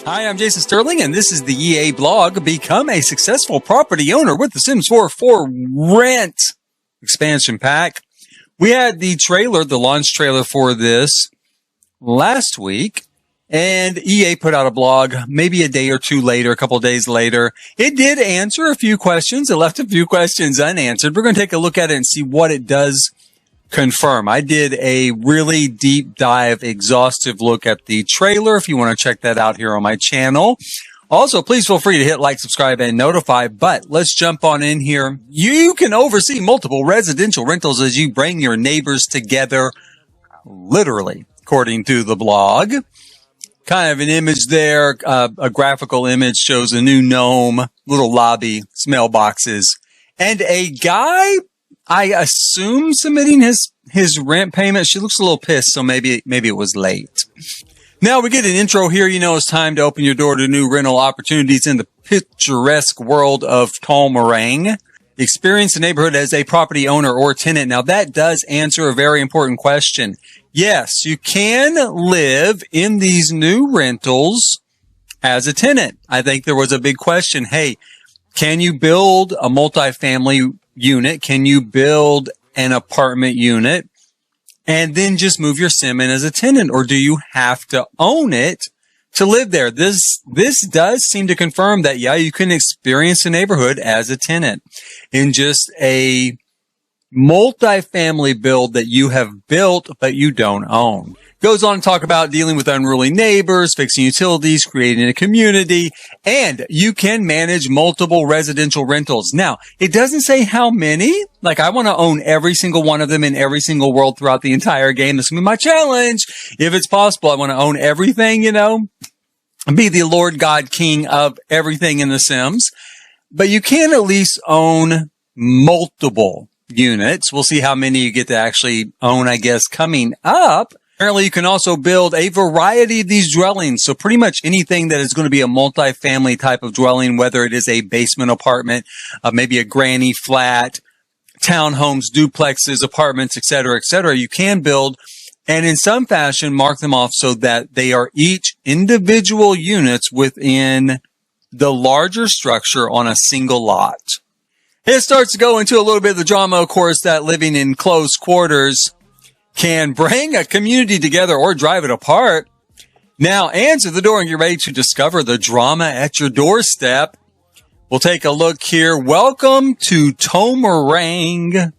Hi, I'm Jason Sterling, and this is the EA blog. Become a successful property owner with the Sims 4 for Rent expansion pack. We had the trailer, the launch trailer for this last week, and EA put out a blog maybe a day or two later, a couple of days later. It did answer a few questions. It left a few questions unanswered. We're going to take a look at it and see what it does confirm. I did a really deep dive, exhaustive look at the trailer. If you want to check that out here on my channel. Also, please feel free to hit like, subscribe, and notify. But let's jump on in here. You can oversee multiple residential rentals as you bring your neighbors together, literally, according to the blog. Kind of an image there, a graphical image shows a new gnome, little lobby, smell boxes, and a guy, I assume, submitting his rent payment. She looks a little pissed, so maybe it was late. Now we get an intro here. You know, it's time to open your door to new rental opportunities in the picturesque world of Tomarang. Experience the neighborhood as a property owner or tenant. Now that does answer a very important question. Yes, you can live in these new rentals as a tenant. I think there was a big question. Hey, can you build a multifamily unit? Can you build an apartment unit and then just move your sim in as a tenant? Or do you have to own it to live there? This does seem to confirm that, yeah, you can experience the neighborhood as a tenant in just a multifamily build that you have built, but you don't own. Goes on to talk about dealing with unruly neighbors, fixing utilities, creating a community, and you can manage multiple residential rentals. Now, it doesn't say how many. Like, I want to own every single one of them in every single world throughout the entire game. This is going to be my challenge. If it's possible, I want to own everything, you know, be the Lord God King of everything in The Sims. But you can at least own multiple units. We'll see how many you get to actually own, I guess, coming up. Apparently, you can also build a variety of these dwellings. So pretty much anything that is going to be a multifamily type of dwelling, whether it is a basement apartment, maybe a granny flat, townhomes, duplexes, apartments, etc., you can build and in some fashion mark them off so that they are each individual units within the larger structure on a single lot. It starts to go into a little bit of the drama, of course, that living in close quarters can bring a community together or drive it apart. Now, answer the door and get ready to discover the drama at your doorstep. We'll take a look here. Welcome to Tomarang.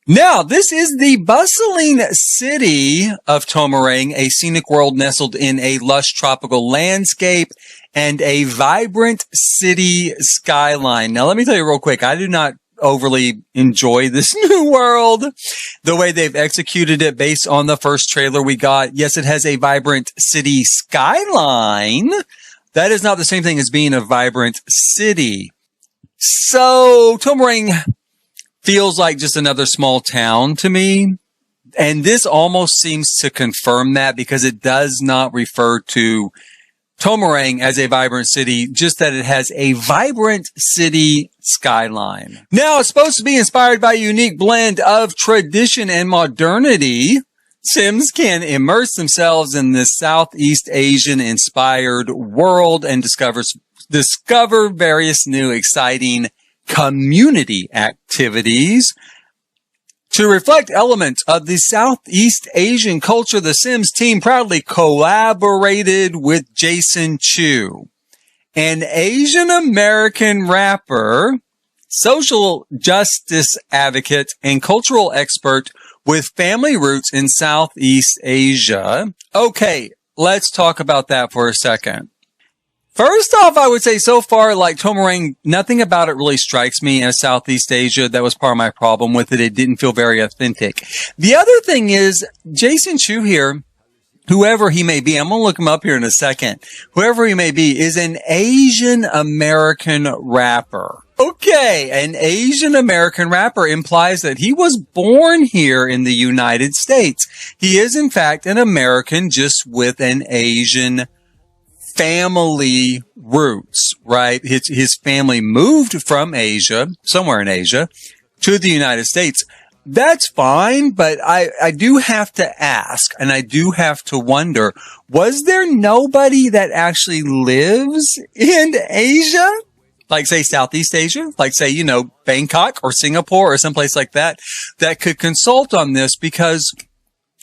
Now, this is the bustling city of Tomarang, a scenic world nestled in a lush tropical landscape and a vibrant city skyline. Now, let me tell you real quick, I do not overly enjoy this new world, the way they've executed it based on the first trailer we got. Yes, it has a vibrant city skyline. That is not the same thing as being a vibrant city. So Tomarang feels like just another small town to me. And this almost seems to confirm that because it does not refer to Tomarang as a vibrant city, just that it has a vibrant city skyline. Now, it's supposed to be inspired by a unique blend of tradition and modernity. Sims can immerse themselves in this Southeast Asian inspired world and discover various new exciting community activities. To reflect elements of the Southeast Asian culture, the Sims team proudly collaborated with Jason Chu, an Asian American rapper, social justice advocate, and cultural expert with family roots in Southeast Asia. Okay, let's talk about that for a second. First off, I would say so far, like Tomarang, nothing about it really strikes me as Southeast Asia. That was part of my problem with it. It didn't feel very authentic. The other thing is, Jason Chu here, whoever he may be, I'm going to look him up here in a second. Whoever he may be is an Asian American rapper. Okay, an Asian American rapper implies that he was born here in the United States. He is, in fact, an American just with an Asian family roots, right? His family moved from Asia, somewhere in Asia, to the United States. That's fine, but I do have to ask, and I do have to wonder, was there nobody that actually lives in Asia? Like, say, Southeast Asia? Like, say, Bangkok or Singapore or someplace like that could consult on this? Because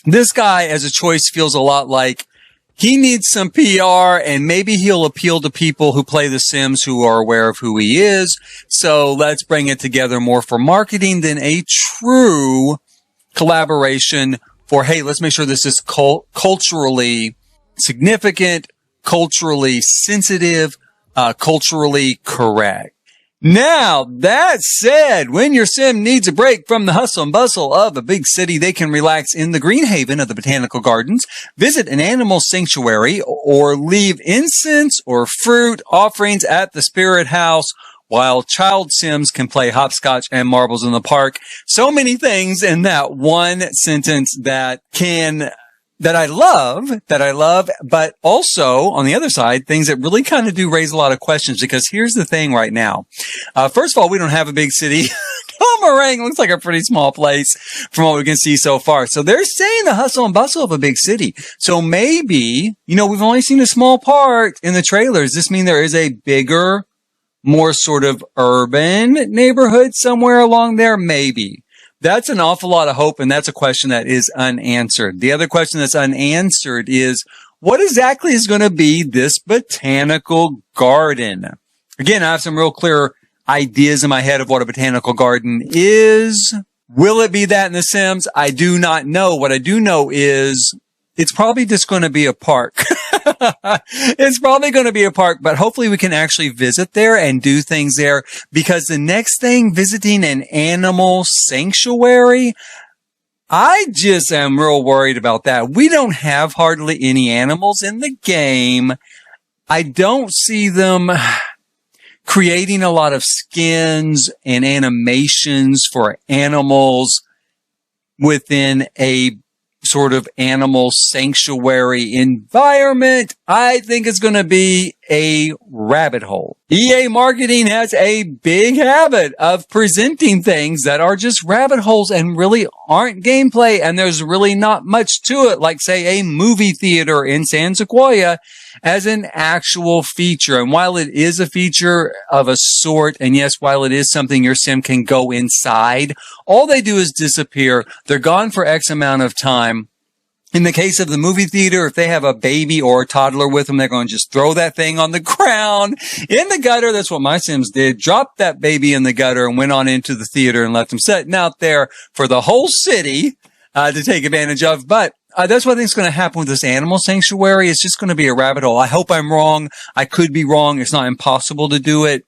this guy, as a choice, feels a lot like he needs some PR, and maybe he'll appeal to people who play The Sims who are aware of who he is. So let's bring it together more for marketing than a true collaboration for, hey, let's make sure this is culturally significant, culturally sensitive, culturally correct. Now, that said, when your sim needs a break from the hustle and bustle of a big city, they can relax in the green haven of the botanical gardens, visit an animal sanctuary, or leave incense or fruit offerings at the spirit house, while child sims can play hopscotch and marbles in the park. So many things in that one sentence that I love, but also on the other side, things that really kind of do raise a lot of questions, because here's the thing right now. First of all, we don't have a big city. Domarang looks like a pretty small place from what we can see so far. So they're saying the hustle and bustle of a big city. So maybe, we've only seen a small part in the trailers. Does this mean there is a bigger, more sort of urban neighborhood somewhere along there? Maybe. That's an awful lot of hope, and that's a question that is unanswered. The other question that's unanswered is, what exactly is going to be this botanical garden? Again, I have some real clear ideas in my head of what a botanical garden is. Will it be that in The Sims? I do not know. What I do know is it's probably just going to be a park. It's probably going to be a park, but hopefully we can actually visit there and do things there, because the next thing, visiting an animal sanctuary, I just am real worried about that. We don't have hardly any animals in the game. I don't see them creating a lot of skins and animations for animals within a sort of animal sanctuary environment. I think it's going to be a rabbit hole. EA Marketing has a big habit of presenting things that are just rabbit holes and really aren't gameplay, and there's really not much to it, like, say, a movie theater in San Sequoia as an actual feature. And while it is a feature of a sort, and yes, while it is something your sim can go inside, all they do is disappear. They're gone for X amount of time. In the case of the movie theater, if they have a baby or a toddler with them, they're going to just throw that thing on the ground in the gutter. That's what my Sims did. Dropped that baby in the gutter and went on into the theater and left them sitting out there for the whole city to take advantage of. But that's what I think is going to happen with this animal sanctuary. It's just going to be a rabbit hole. I hope I'm wrong. I could be wrong. It's not impossible to do it,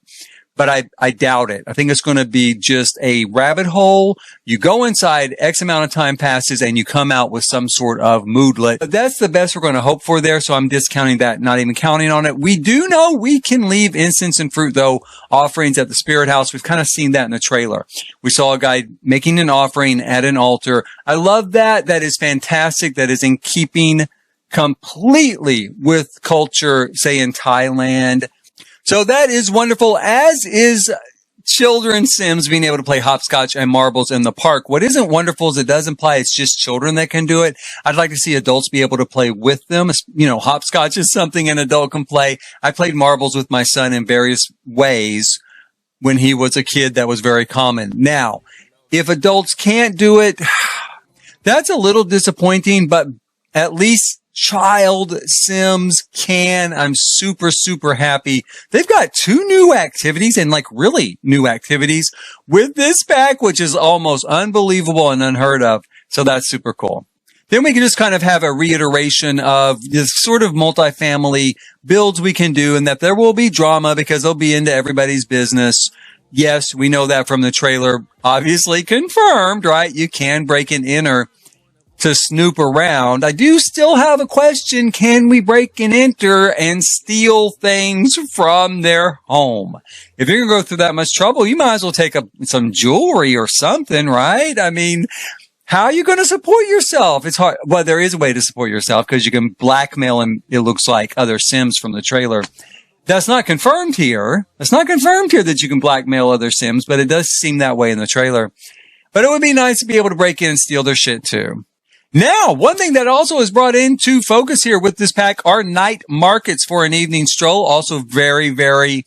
but I doubt it. I think it's going to be just a rabbit hole. You go inside, X amount of time passes, and you come out with some sort of moodlet. But that's the best we're going to hope for there, so I'm discounting that, not even counting on it. We do know we can leave incense and fruit, though, offerings at the Spirit House. We've kind of seen that in the trailer. We saw a guy making an offering at an altar. I love that. That is fantastic. That is in keeping completely with culture, say, in Thailand. So that is wonderful, as is children Sims being able to play hopscotch and marbles in the park. What isn't wonderful is it does imply it's just children that can do it. I'd like to see adults be able to play with them. Hopscotch is something an adult can play. I played marbles with my son in various ways when he was a kid. That was very common. Now, if adults can't do it, that's a little disappointing, but at least child Sims can. I'm super, super happy. They've got 2 new activities, and really new activities with this pack, which is almost unbelievable and unheard of. So that's super cool. Then we can just kind of have a reiteration of this sort of multifamily builds we can do, and that there will be drama because they'll be into everybody's business. Yes, we know that from the trailer. Obviously confirmed, right? You can break and enter to snoop around. I do still have a question. Can we break and enter and steal things from their home? If you're going to go through that much trouble, you might as well take some jewelry or something, right? I mean, how are you going to support yourself? It's hard. Well, there is a way to support yourself because you can blackmail, and it looks like, other Sims from the trailer. That's not confirmed here. It's not confirmed here that you can blackmail other Sims, but it does seem that way in the trailer. but it would be nice to be able to break in and steal their shit too. Now, one thing that also is brought into focus here with this pack are night markets for an evening stroll. Also very, very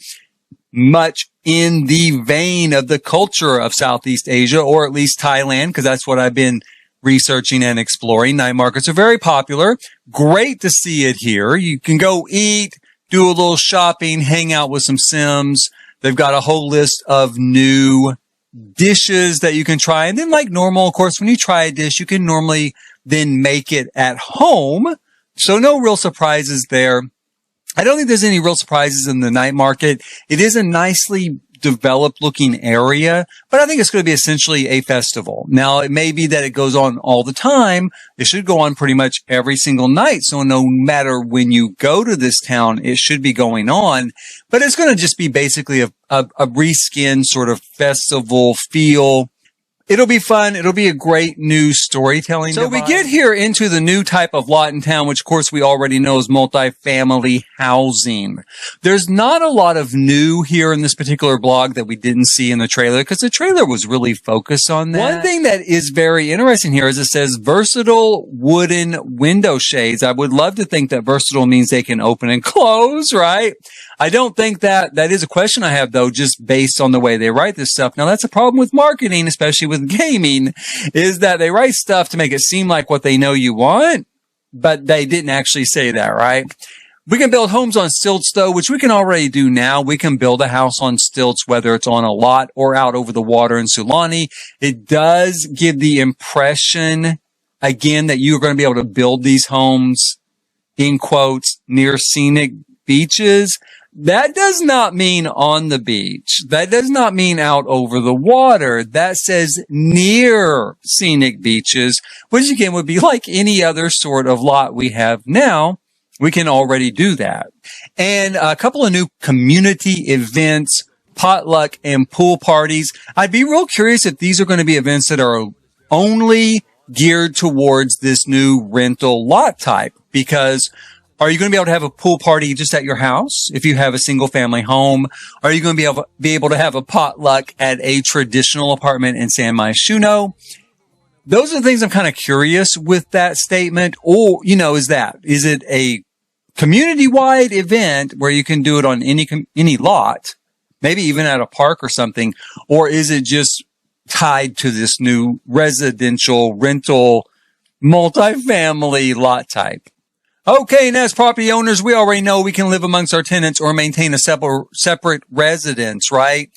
much in the vein of the culture of Southeast Asia, or at least Thailand, because that's what I've been researching and exploring. Night markets are very popular. Great to see it here. You can go eat, do a little shopping, hang out with some Sims. They've got a whole list of new dishes that you can try. And then like normal, of course, when you try a dish, you can normally then make it at home. So no real surprises there. I don't think there's any real surprises in the night market. It is a nicely developed looking area, but I think it's going to be essentially a festival. Now, it may be that it goes on all the time. It should go on pretty much every single night. So no matter when you go to this town, it should be going on, but it's going to just be basically a reskin sort of festival feel. It'll be fun. It'll be a great new storytelling device. We get here into the new type of lot in town, which of course we already know is multifamily housing. There's not a lot of new here in this particular blog that we didn't see in the trailer, because the trailer was really focused on that. One thing that is very interesting here is it says versatile wooden window shades. I would love to think that versatile means they can open and close, right? I don't think that is a question I have, though, just based on the way they write this stuff. Now, that's a problem with marketing, especially with gaming, is that they write stuff to make it seem like what they know you want, but they didn't actually say that, right? We can build homes on stilts, though, which we can already do now. We can build a house on stilts, whether it's on a lot or out over the water in Sulani. It does give the impression, again, that you're going to be able to build these homes, in quotes, near scenic beaches. That does not mean on the beach. That does not mean out over the water. That says near scenic beaches, which again would be like any other sort of lot we have now. We can already do that. And a couple of new community events, potluck and pool parties. I'd be real curious if these are going to be events that are only geared towards this new rental lot type, because are you going to be able to have a pool party just at your house if you have a single family home? Are you going to be able to have a potluck at a traditional apartment in San Myshuno? Those are the things I'm kind of curious with that statement. Or, is it a community-wide event where you can do it on any lot, maybe even at a park or something? Or is it just tied to this new residential rental multifamily lot type? Okay, and as property owners, we already know we can live amongst our tenants or maintain a separate residence, right?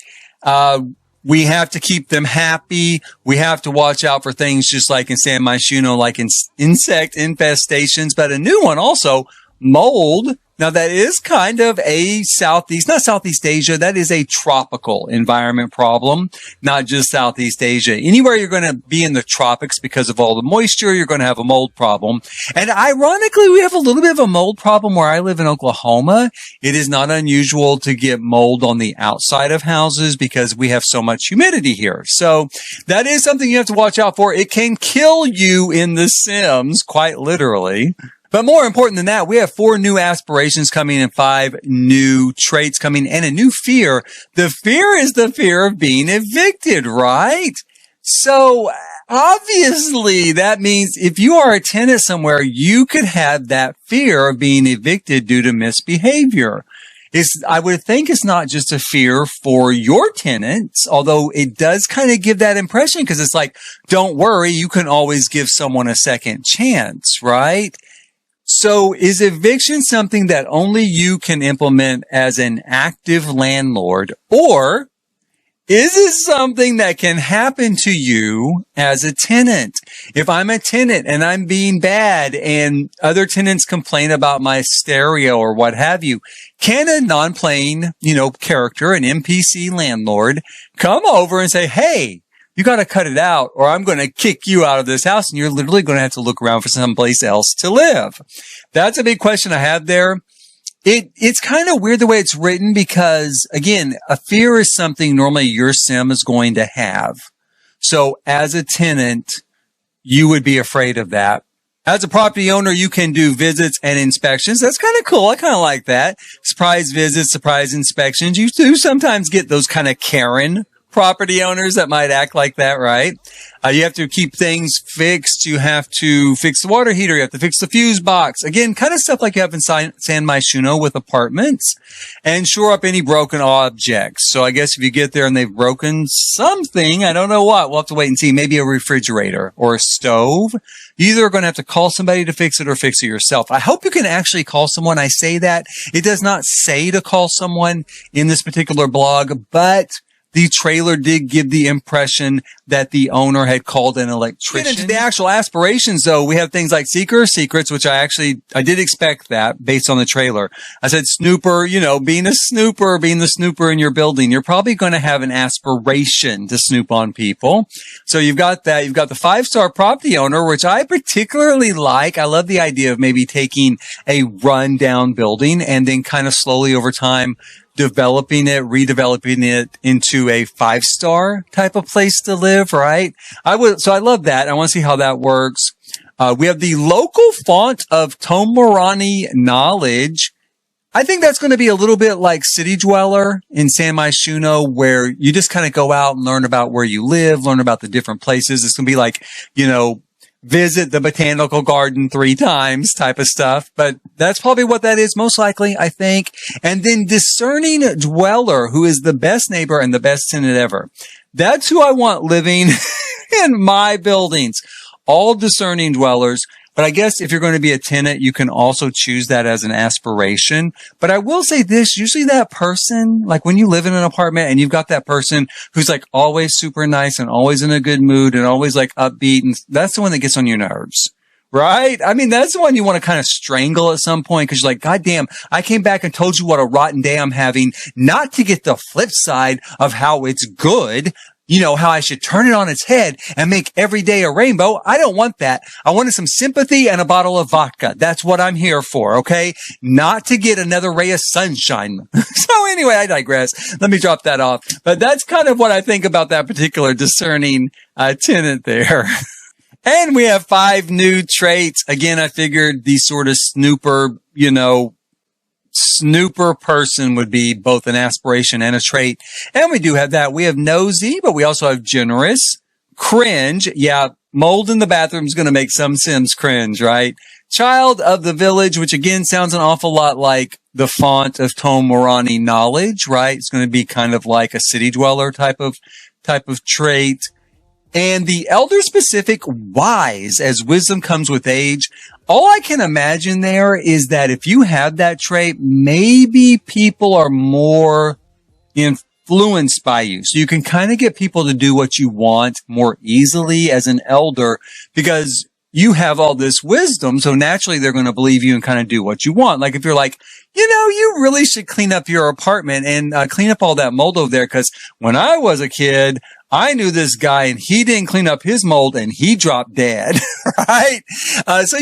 We have to keep them happy. We have to watch out for things just like in San Myshuno, like insect infestations, but a new one also, mold. Now, that is kind of not Southeast Asia. That is a tropical environment problem, not just Southeast Asia. Anywhere you're going to be in the tropics because of all the moisture, you're going to have a mold problem. And ironically, we have a little bit of a mold problem where I live in Oklahoma. It is not unusual to get mold on the outside of houses because we have so much humidity here. So that is something you have to watch out for. It can kill you in The Sims, quite literally. But more important than that, we have 4 new aspirations coming and 5 new traits coming and a new fear. The fear is the fear of being evicted, right? So obviously that means if you are a tenant somewhere, you could have that fear of being evicted due to misbehavior. I would think it's not just a fear for your tenants, although it does kind of give that impression because it's like, don't worry, you can always give someone a second chance, right? So is eviction something that only you can implement as an active landlord, or is it something that can happen to you as a tenant? If I'm a tenant and I'm being bad and other tenants complain about my stereo or what have you, can a non-playing, character, an NPC landlord, come over and say, hey, you got to cut it out or I'm going to kick you out of this house and you're literally going to have to look around for someplace else to live? That's a big question I have there. It's kind of weird the way it's written because, again, a fear is something normally your sim is going to have. So as a tenant, you would be afraid of that. As a property owner, you can do visits and inspections. That's kind of cool. I kind of like that. Surprise visits, surprise inspections. You do sometimes get those kind of Karen property owners that might act like that, right? You have to keep things fixed. You have to fix the water heater. You have to fix the fuse box. Again, kind of stuff like you have in San Myshuno with apartments, and shore up any broken objects. So I guess if you get there and they've broken something, I don't know what, we'll have to wait and see. Maybe a refrigerator or a stove. You either are going to have to call somebody to fix it or fix it yourself. I hope you can actually call someone. I say that. It does not say to call someone in this particular blog, but the trailer did give the impression that the owner had called an electrician. Get into the actual aspirations, though. We have things like Seeker of Secrets, which I did expect that based on the trailer. I said snooper, being the snooper in your building, you're probably going to have an aspiration to snoop on people. So you've got that. You've got the 5-star property owner, which I particularly like. I love the idea of maybe taking a rundown building and then kind of slowly over time redeveloping it into a 5-star type of place to live, right? So I love that. I want to see how that works. We have the local font of Tomorani Knowledge. I think that's going to be a little bit like City Dweller in San Myshuno, where you just kind of go out and learn about where you live, learn about the different places. It's going to be like, visit the botanical garden 3 times type of stuff. But that's probably what that is, most likely, I think. And then Discerning Dweller, who is the best neighbor and the best tenant ever. That's who I want living in my buildings. All discerning dwellers. But I guess if you're going to be a tenant, you can also choose that as an aspiration. But I will say this, usually that person, like when you live in an apartment and you've got that person who's like always super nice and always in a good mood and always like upbeat, and that's the one that gets on your nerves. Right? I mean, that's the one you want to kind of strangle at some point because you're like, God damn, I came back and told you what a rotten day I'm having, not to get the flip side of how it's good. How I should turn it on its head and make every day a rainbow. I don't want that. I wanted some sympathy and a bottle of vodka. That's what I'm here for, okay? Not to get another ray of sunshine. So anyway, I digress. Let me drop that off. But that's kind of what I think about that particular discerning tenant there. And we have 5 new traits. Again, I figured the sort of snooper person would be both an aspiration and a trait. And we do have that. We have nosy, but we also have generous, cringe. Yeah, mold in the bathroom is going to make some Sims cringe, right? Child of the village, which again sounds an awful lot like the font of Tomorani Knowledge, right? It's going to be kind of like a city dweller type of trait. And the elder specific wise, as wisdom comes with age. All I can imagine there is that if you have that trait, maybe people are more influenced by you. So you can kind of get people to do what you want more easily as an elder because you have all this wisdom. So naturally they're going to believe you and kind of do what you want. Like if you're like, you really should clean up your apartment and clean up all that mold over there. Cause when I was a kid, I knew this guy and he didn't clean up his mold and he dropped dead, right? So,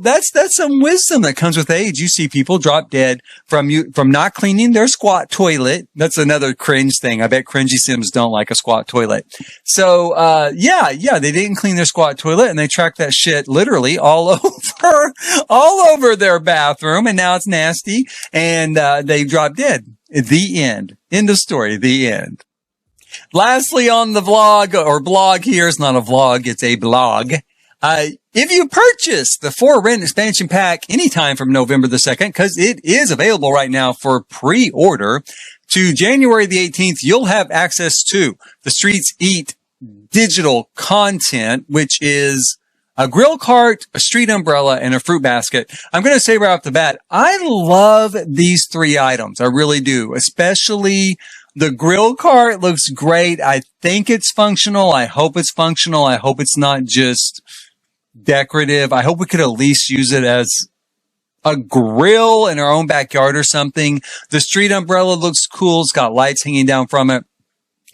that's some wisdom that comes with age. You see people drop dead from not cleaning their squat toilet. That's another cringe thing. I bet cringy Sims don't like a squat toilet. So, they didn't clean their squat toilet and they tracked that shit literally all over their bathroom and now it's nasty and, they dropped dead. The end. End of story. The end. Lastly, on the blog here, it's not a vlog, it's a blog. If you purchase the For Rent expansion pack anytime from November the 2nd, because it is available right now for pre-order, to January the 18th, you'll have access to the Streets Eat digital content, which is a grill cart, a street umbrella, and a fruit basket. I'm going to say right off the bat, I love these 3 items. I really do, especially the grill cart looks great. I think it's functional. I hope it's functional. I hope it's not just decorative. I hope we could at least use it as a grill in our own backyard or something. The street umbrella looks cool. It's got lights hanging down from it.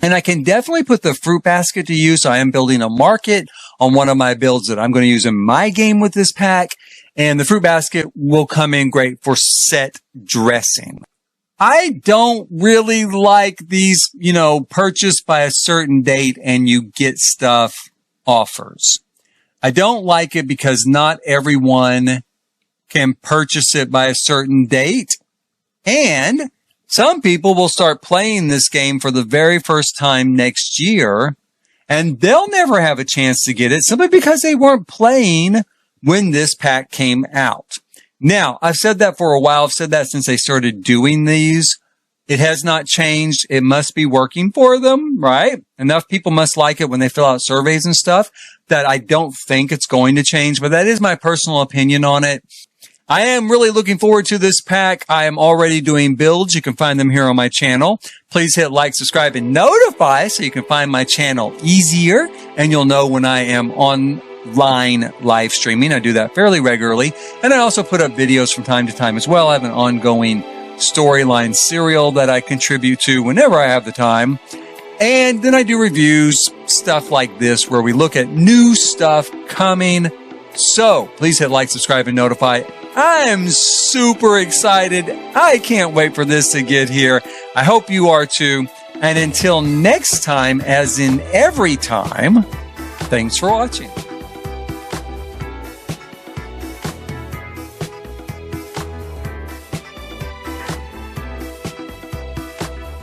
And I can definitely put the fruit basket to use. I am building a market on one of my builds that I'm going to use in my game with this pack. And the fruit basket will come in great for set dressing. I don't really like these, purchased by a certain date and you get stuff offers. I don't like it because not everyone can purchase it by a certain date. And Some people will start playing this game for the very first time next year, and they'll never have a chance to get it simply because they weren't playing when this pack came out. Now, I've said that for a while. I've said that since they started doing these. It has not changed. It must be working for them, right? Enough people must like it when they fill out surveys and stuff that I don't think it's going to change, but that is my personal opinion on it. I am really looking forward to this pack. I am already doing builds. You can find them here on my channel. Please hit like, subscribe, and notify so you can find my channel easier, and you'll know when I am online live streaming. I do that fairly regularly, and I also put up videos from time to time as well. I have an ongoing storyline serial that I contribute to whenever I have the time. And then I do reviews, stuff like this, where we look at new stuff coming. So please hit like, subscribe, and notify. I am super excited. I can't wait for this to get here. I hope you are too. And until next time, as in every time, thanks for watching.